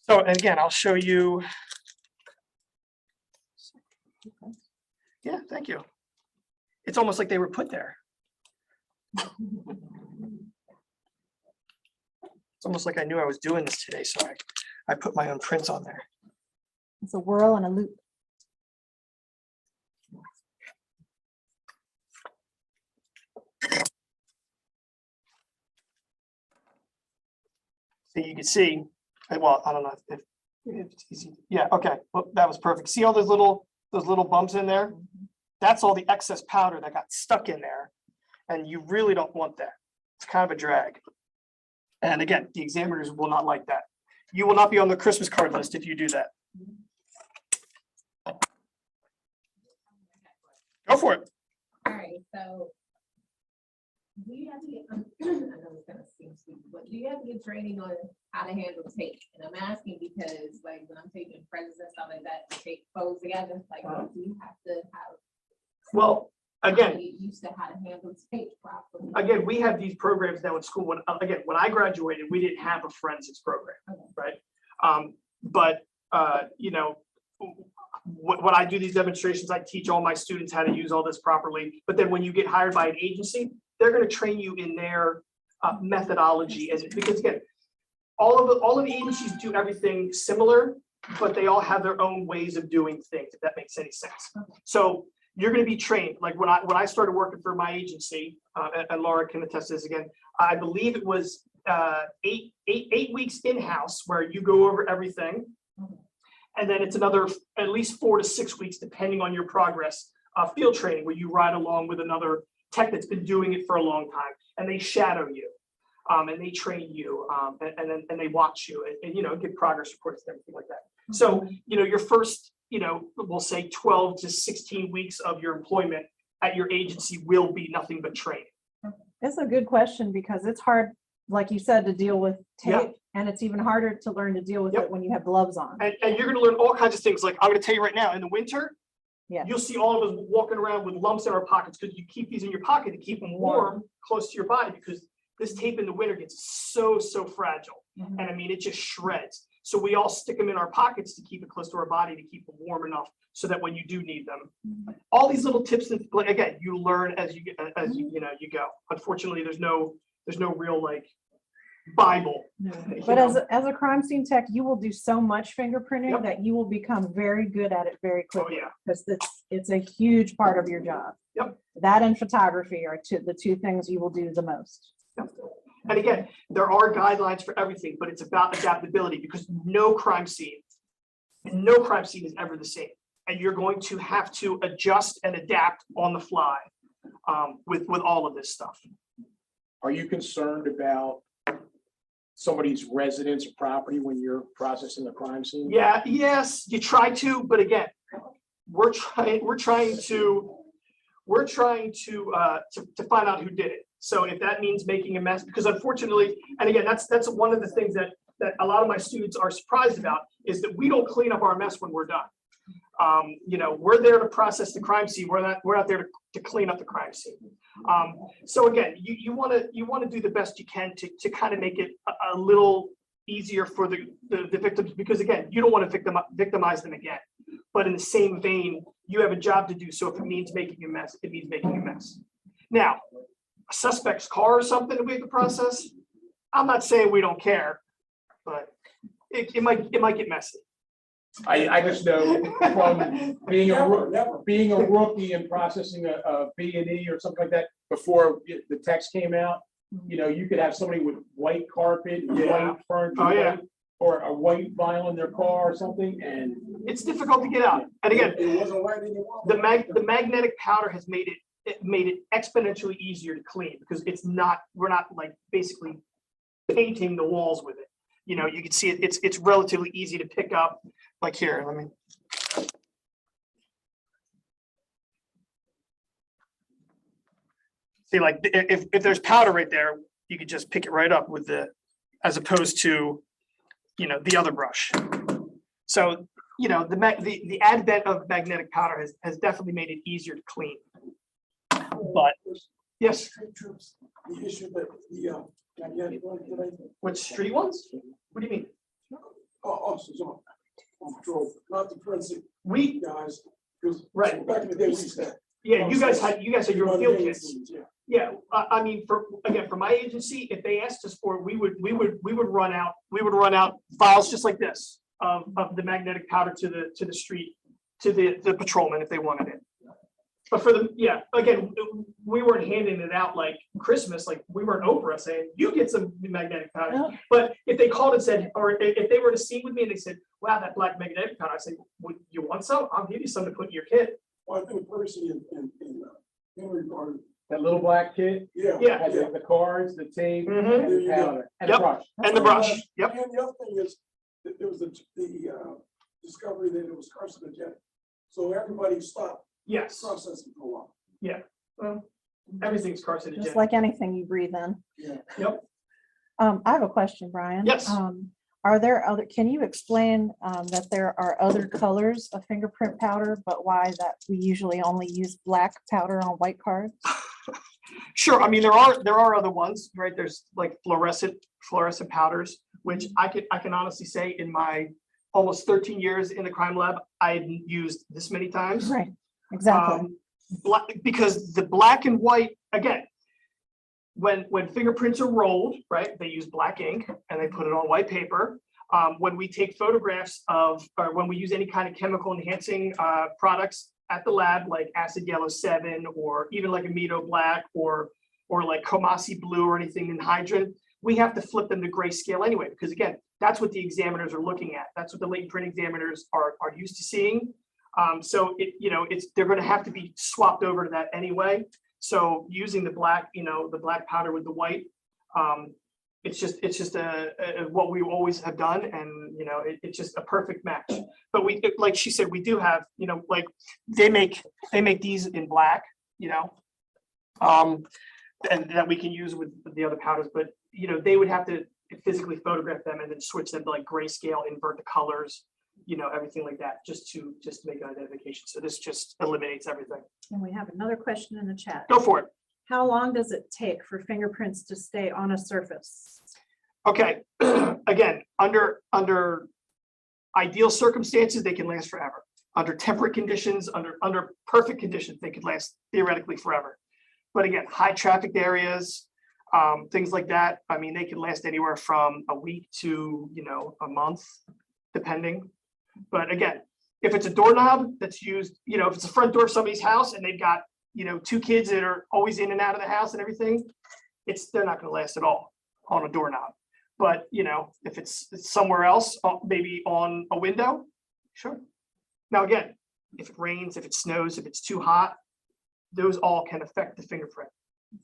So, and again, I'll show you. Yeah, thank you. It's almost like they were put there. It's almost like I knew I was doing this today, so I put my own prints on there. It's a whirl and a loop. So you can see, well, I don't know if it's easy. Yeah, okay, well, that was perfect. See all those little bumps in there? That's all the excess powder that got stuck in there. And you really don't want that. It's kind of a drag. And again, the examiners will not like that. You will not be on the Christmas card list if you do that. Go for it. All right, so. Do you have to get, I know it's gonna seem stupid, but do you have to get training on how to handle tape? And I'm asking because like when I'm taking presents and stuff like that, tape folds together, like do you have to have? Well, again, Get used to how to handle tape properly. again, we have these programs now at school. When I graduated, we didn't have a forensics program, Okay. right? But you know, when I do these demonstrations, I teach all my students how to use all this properly. But then when you get hired by an agency, they're going to train you in their methodology, because again, all of the agencies do everything similar, but they all have their own ways of doing things, if that makes any sense. So you're going to be trained. Like when I started working for my agency, and Laura can attest to this again, I believe it was 8 weeks in-house where you go over everything. And then it's another at least 4 to 6 weeks, depending on your progress, field training, where you ride along with another tech that's been doing it for a long time, and they shadow you, and they train you, and they watch you, and you know, give progress reports and everything like that. So you know, your first, you know, we'll say 12 to 16 weeks of your employment at your agency will be nothing but training. It's a good question because it's hard, like you said, to deal with Yeah. tape, and it's even harder to learn to deal with Yep. it when you have gloves on. And you're going to learn all kinds of things. Like I'm going to tell you right now, in the winter, Yeah. you'll see all of us walking around with lumps in our pockets because you keep these in your pocket to keep them warm close to your body, because this tape in the winter gets so fragile. Mhm. And I mean, it just shreds. So we all stick them in our pockets to keep it close to our body, to keep them warm enough so that when you do need them, all these little tips that, like, again, you learn as you you go. Unfortunately, there's no real like Bible. But as a crime scene tech, you will do so much fingerprinting Yep. that you will become very good at it very Oh quickly. yeah. Because it's a huge part of your job. Yep. That and photography are the two things you will do the most. Yep. And again, there are guidelines for everything, but it's about adaptability, because no crime scene is ever the same. And you're going to have to adjust and adapt on the fly with all of this stuff. Are you concerned about somebody's residence or property when you're processing the crime scene? Yeah, yes, you try to, but again, we're trying to find out who did it. So if that means making a mess, because unfortunately, and again, that's one of the things that a lot of my students are surprised about, is that we don't clean up our mess when we're done. You know, we're there to process the crime scene. We're not there to clean up the crime scene. So again, you want to do the best you can to kind of make it a little easier for the victims, because again, you don't want to victimize them again. But in the same vein, you have a job to do. So if it means making a mess, it means making a mess. Now, a suspect's car or something that we have to process, I'm not saying we don't care, but it might get messy. I just know from being a rookie and processing a B&E or something like that, before the text came out, you know, you could have somebody with white carpet, Yeah. white furniture, Oh, yeah. or a white vinyl in their car or something, and It's difficult to get out. And again, It wasn't white anymore. the magnetic powder has made it exponentially easier to clean, because we're not like basically painting the walls with it. You know, you can see it's relatively easy to pick up. Like here, let me. See, like if there's powder right there, you could just pick it right up with as opposed to, you know, the other brush. So you know, the advent of magnetic powder has definitely made it easier to clean. But yes, Street troops, the issue that the magnetic one today, with street ones, what do you mean? officers on patrol, not the forensic We, guys, because Right. back in the day, we used to. yeah, you guys had your own field kits. Yeah. Yeah, I mean, for my agency, if they asked us for it, we would run out files just like this of the magnetic powder to the street, to the patrolman if they wanted it. But for the, yeah, again, we weren't handing it out like Christmas, like we weren't Oprah saying, you get some magnetic powder. Yeah. But if they called and said, or if they were to see with me and they said, wow, that black magnetic powder, I said, would you want some? I'll give you some to put in your kit. Well, I think Percy and Henry Garden, That little black kit, yeah. Yeah. had the cards, the tape, Mhm. and the powder, and the Yep. brush. And the brush, yep. And the other thing is, that there was the discovery that it was carcinogenic. So everybody stopped Yes, processing for a while. well, everything's carcinogenic. Just like anything you breathe in. Yeah. Yep. I have a question, Brian. Yes. Are there other, can you explain that there are other colors of fingerprint powder, but why that we usually only use black powder on white cards? Sure, I mean, there are other ones, right? There's like fluorescent powders, which I can honestly say in my almost 13 years in the crime lab, I hadn't used this many times. Right, exactly. Black, because the black and white, again, when fingerprints are rolled, right, they use black ink and they put it on white paper. When we take photographs of, or when we use any kind of chemical enhancing products at the lab, like acid yellow 7, or even like Amido black, or like Comasi blue or anything in hydrant, we have to flip them to grayscale anyway, because again, that's what the examiners are looking at. That's what the latent print examiners are used to seeing. So they're going to have to be swapped over to that anyway. So using the black, the black powder with the white, it's just what we always have done, and it's just a perfect match. But we, like she said, we do have, like they make these in black, and that we can use with the other powders. But they would have to physically photograph them and then switch them to like grayscale, invert the colors, everything like that, just to make an identification. So this just eliminates everything. And we have another question in the chat. Go for it. How long does it take for fingerprints to stay on a surface? Okay, again, under ideal circumstances, they can last forever. Under temperate conditions, under perfect conditions, they could last theoretically forever. But again, high trafficked areas, things like that, I mean, they can last anywhere from a week to, a month, depending. But again, if it's a doorknob that's used, if it's the front door of somebody's house and they've got, 2 kids that are always in and out of the house and everything, they're not going to last at all on a doorknob. But, if it's somewhere else, maybe on a window, sure. Now, again, if it rains, if it snows, if it's too hot, those all can affect the fingerprint.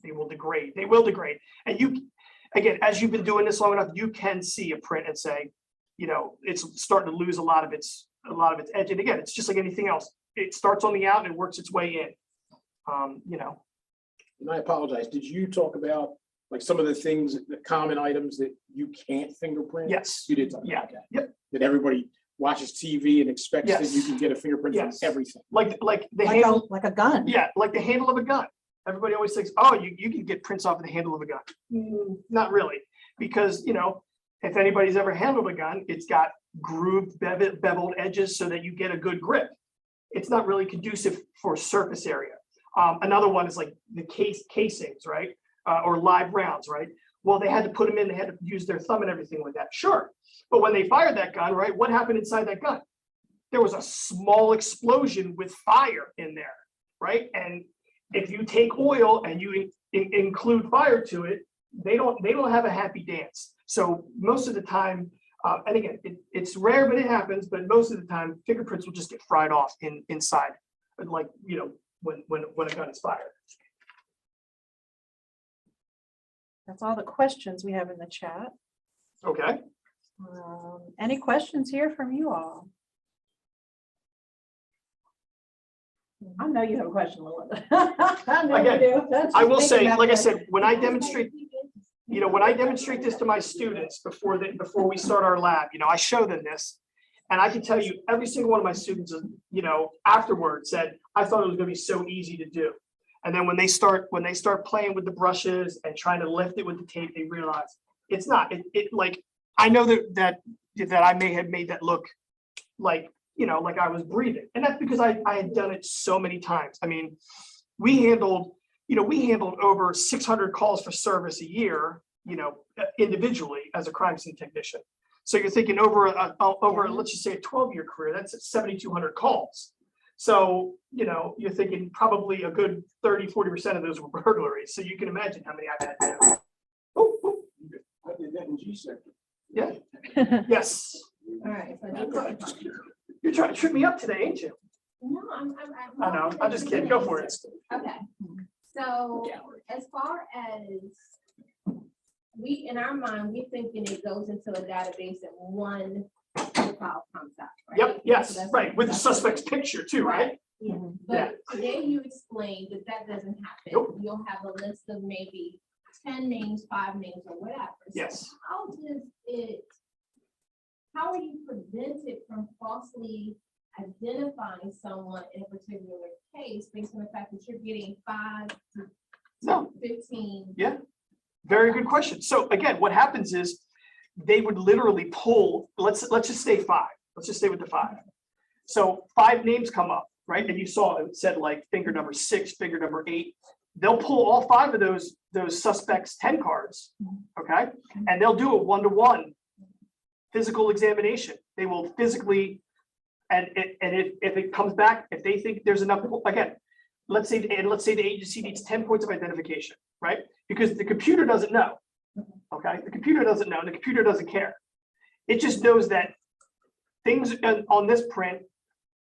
They will degrade. And again, as you've been doing this long enough, you can see a print and say, it's starting to lose a lot of its edge. And again, it's just like anything else. It starts on the out and it works its way in. And I apologize, did you talk about like some of the things, the common items that you can't fingerprint? Yes. You did talk Yeah. about that. Yep. That everybody watches TV and expects that you Yes. can get a fingerprint from Yes. everything. Like the handle. Like a gun. Yeah, like the handle of a gun. Everybody always thinks, oh, you can get prints off of the handle of a gun. Not really, because if anybody's ever handled a gun, it's got grooved, beveled edges so that you get a good grip. It's not really conducive for surface area. Another one is like the casings, right? Or live rounds, right? Well, they had to put them in, they had to use their thumb and everything like that. Sure. But when they fired that gun, right, what happened inside that gun? There was a small explosion with fire in there, right? And if you take oil and you include fire to it, they don't have a happy dance. So most of the time, and again, it's rare, but it happens. But most of the time, fingerprints will just get fried off inside, like when a gun is fired. That's all the questions we have in the chat. Okay. Any questions here from you all? I know you have a question, Melinda. I know you do. That's I just will thinking say, about like I that. said, when I demonstrate this to my students before we start our lab, I show them this, And I can tell you, every single one of my students, afterwards said, I thought it was gonna be so easy to do. And then when they start playing with the brushes and trying to lift it with the tape, they realize it's not, I know that I may have made that look like I was breathing. And that's because I had done it so many times. I mean, we handled over 600 calls for service a year, individually as a crime scene technician. So you're thinking over, let's just say a 12-year career, that's 7,200 calls. So, you're thinking probably a good 30–40% of those were burglaries. So you can imagine how many I've had to do. Oh, I did that in G sector. yeah, yes. All right, so You're trying to trip me up today, ain't you? no, I know, I'm just kidding. Go for it. Okay, so as far as in our mind, we thinking it goes into a database and one file comes out, right? Yep, yes, So that's- right, with the that's- suspect's picture too, right? Yeah, Yeah. but today you explained that doesn't happen. Nope. You'll have a list of maybe 10 names, 5 names, or whatever. So Yes. how are you prevented from falsely identifying someone in a particular case based on the fact that you're getting 5 to No. 15? Very good question. So again, what happens is they would literally pull, let's just say 5. Let's just stay with the 5. So 5 names come up, right? And you saw it said like finger number 6, finger number 8. They'll pull all 5 of those suspects' 10 cards, okay? And they'll do a 1-to-1 physical examination. They will physically, and if it comes back, if they think there's enough, again, let's say the agency needs 10 points of identification, right? Because the computer doesn't know, okay? The computer doesn't know, and the computer doesn't care. It just knows that things on this print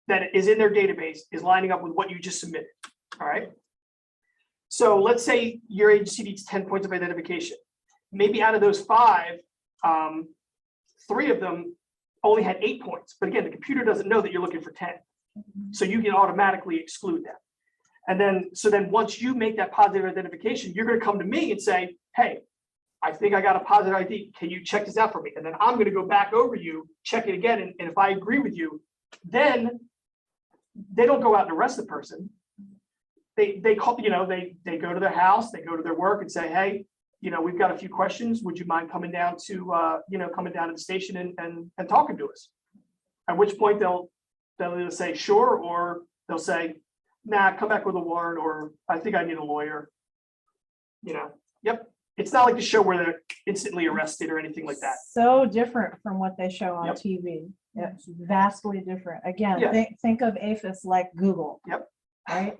that is in their database is lining up with what you just submitted, all right? So let's say your agency needs 10 points of identification. Maybe out of those 5, 3 of them only had 8 points. But again, the computer doesn't know that you're looking for 10. So you can automatically exclude them. And then once you make that positive identification, you're going to come to me and say, hey, I think I got a positive ID. Can you check this out for me? And then I'm going to go back over you, check it again. And if I agree with you, then they don't go out and arrest the person. They call, they go to their house, they go to their work and say, hey, we've got a few questions. Would you mind coming down to, coming down to the station and talking to us? At which point they'll either say sure, or they'll say, nah, come back with a warrant, or I think I need a lawyer. Yep. It's not like the show where they're instantly arrested or anything like that. So different from what they show on Yep. TV. It's vastly different. Again, Yeah. think of APHIS like Google. Yep. Right?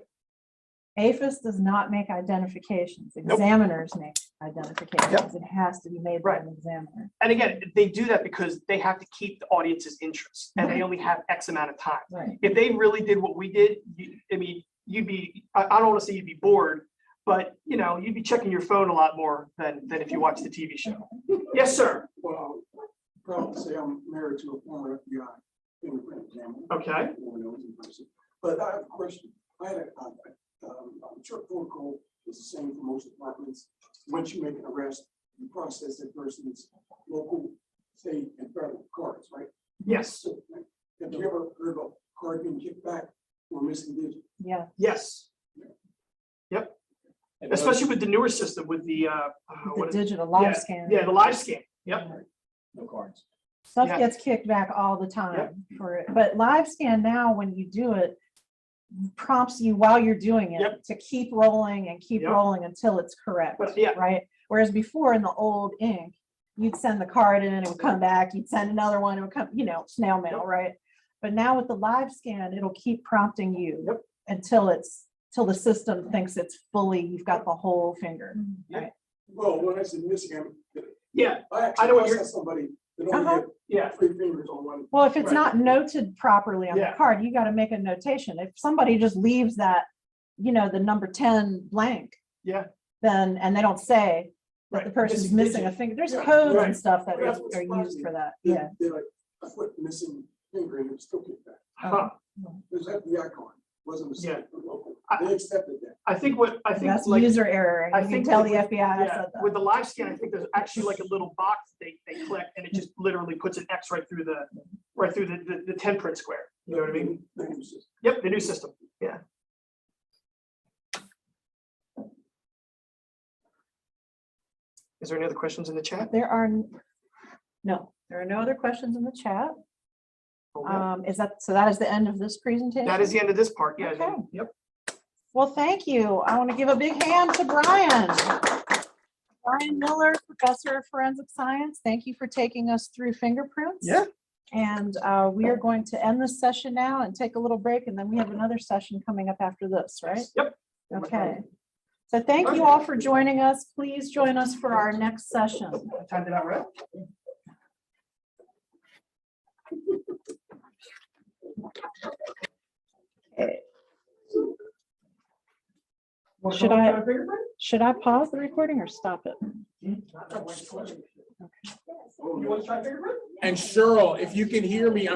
APHIS does not make identifications. Nope. Examiners make identifications. It has to be made by Right. an examiner. And again, they do that because they have to keep the audience's interest, and they only have X amount of time. Right. If they really did what we did, you'd be, I don't want to say you'd be bored, but you'd be checking your phone a lot more than if you watch the TV show. Yes, sir. Well, proud to say I'm married to a former FBI fingerprint examiner. Okay. But I have a question. I had I'm sure protocol is the same for most departments. Once you make an arrest, you process that person's local, state, and federal cards, right? Yes. So, have you ever heard of a card being kicked back or missing digit? Yeah. Yes. Yep. Especially with the newer system with the The digital live scan. Yeah, the live scan. Yep. No cards. Stuff Yeah. gets kicked back all the time for it. But live scan now, when you do it, prompts you while you're doing it Yep. to keep rolling and keep Yep. rolling until it's correct. But yeah. Right. Whereas before in the old ink, you'd send the card in, it would come back, you'd send another one, it would come, snail mail, Yep. right? But now with the live scan, it'll keep prompting you Yep. until the system thinks it's fully, you've got the whole finger. Well, when I said missing, Yeah. I I actually know what you're- processed somebody that only Uh-huh. had Yeah. 3 fingers on one. Well, if it's Right. not noted properly on the Yeah. card, you got to make a notation. If somebody just leaves that, the number 10 blank, Yeah. then, and they don't say that the Right. person's Missing missing a digit. finger, there's Yeah, codes right. and stuff that But that's what's are used surprising. for that. They- Yeah. They're like, I put missing finger and it was still kicked back. Huh. There's FBI card. wasn't a Yeah. state for local. I- They accepted that. I think That's like, user error. I You can think tell with- the FBI I yeah, said that. with the live scan, I think there's actually like a little box they click and it just literally puts an X right through the 10 print square. You know what I mean? Yep, the new system, yeah. Is there any other questions in the chat? There are no other questions in the chat. Is that, so that is the end of this presentation? That is the end of this part, yeah. Okay. Yep. Well, thank you. I want to give a big hand to Brian. Brian Miller, Professor of Forensic Science. Thank you for taking us through fingerprints. Yeah. And we are going to end this session now and take a little break, and then we have another session coming up after this, right? Yep. Okay. So thank you all for joining us. Please join us for our next session. Timed it out right? Should I pause the recording or stop it? You want to try fingerprint? And Cheryl, if you can hear me, I'm